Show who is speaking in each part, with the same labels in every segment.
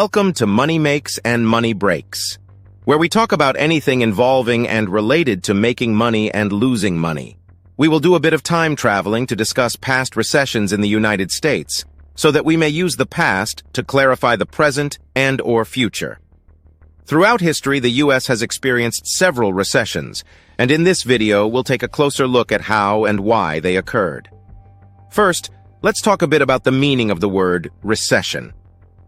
Speaker 1: Welcome to Money Makes and Money Breaks, where we talk about anything involving and related to making money and losing money. We will do a bit of time traveling to discuss past recessions in the United States, so that we may use the past to clarify the present and/or future. Throughout history, the U.S. has experienced several recessions, and in this video, we'll take a closer look at how and why they occurred. First, let's talk a bit about the meaning of the word recession.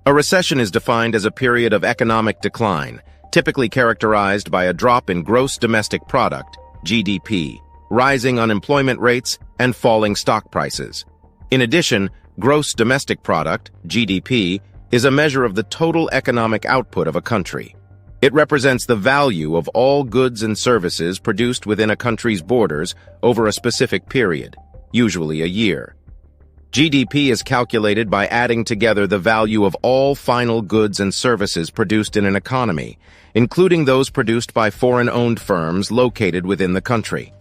Speaker 1: A recession is defined as a period of economic decline, typically characterized by a drop in gross domestic product, GDP, rising unemployment rates, and falling stock prices. In addition, gross domestic product, GDP, is a measure of the total economic output of a country. It represents the value of all goods and services produced within a country's borders over a specific period, usually a year. GDP is calculated by adding together the value of all final goods and services produced in an economy, including those produced by foreign-owned firms located within the country.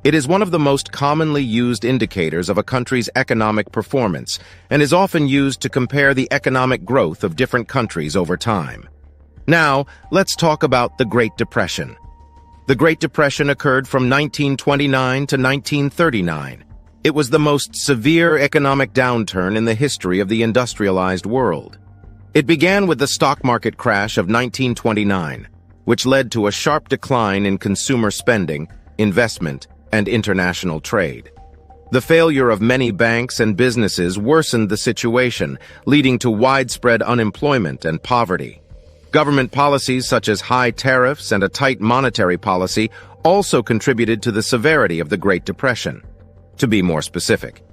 Speaker 1: It is one of the most commonly used indicators of a country's economic performance and is often used to compare the economic growth of different countries over time. Now, let's talk about the Great Depression. The Great Depression occurred from 1929 to 1939. It was the most severe economic downturn in the history of the industrialized world. It began with the stock market crash of 1929, which led to a sharp decline in consumer spending, investment, and international trade. The failure of many banks and businesses worsened the situation, leading to widespread unemployment and poverty. Government policies such as high tariffs and a tight monetary policy also contributed to the severity of the Great Depression. To be more specific,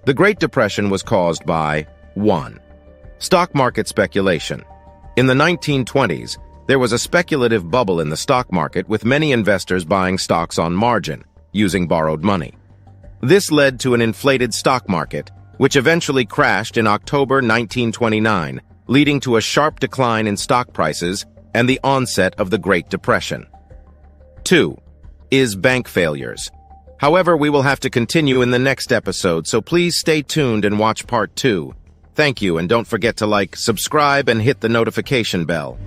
Speaker 1: the Great Depression was caused by 1. Stock market speculation. In the 1920s, there was a speculative bubble in the stock market with many investors buying stocks on margin, using borrowed money. This led to an inflated stock market, which eventually crashed in October 1929, leading to a sharp decline in stock prices and the onset of the Great Depression. 2. Bank failures. However, we will have to continue in the next episode, so please stay tuned and watch part 2. Thank you, and don't forget to like, subscribe, and hit the notification bell.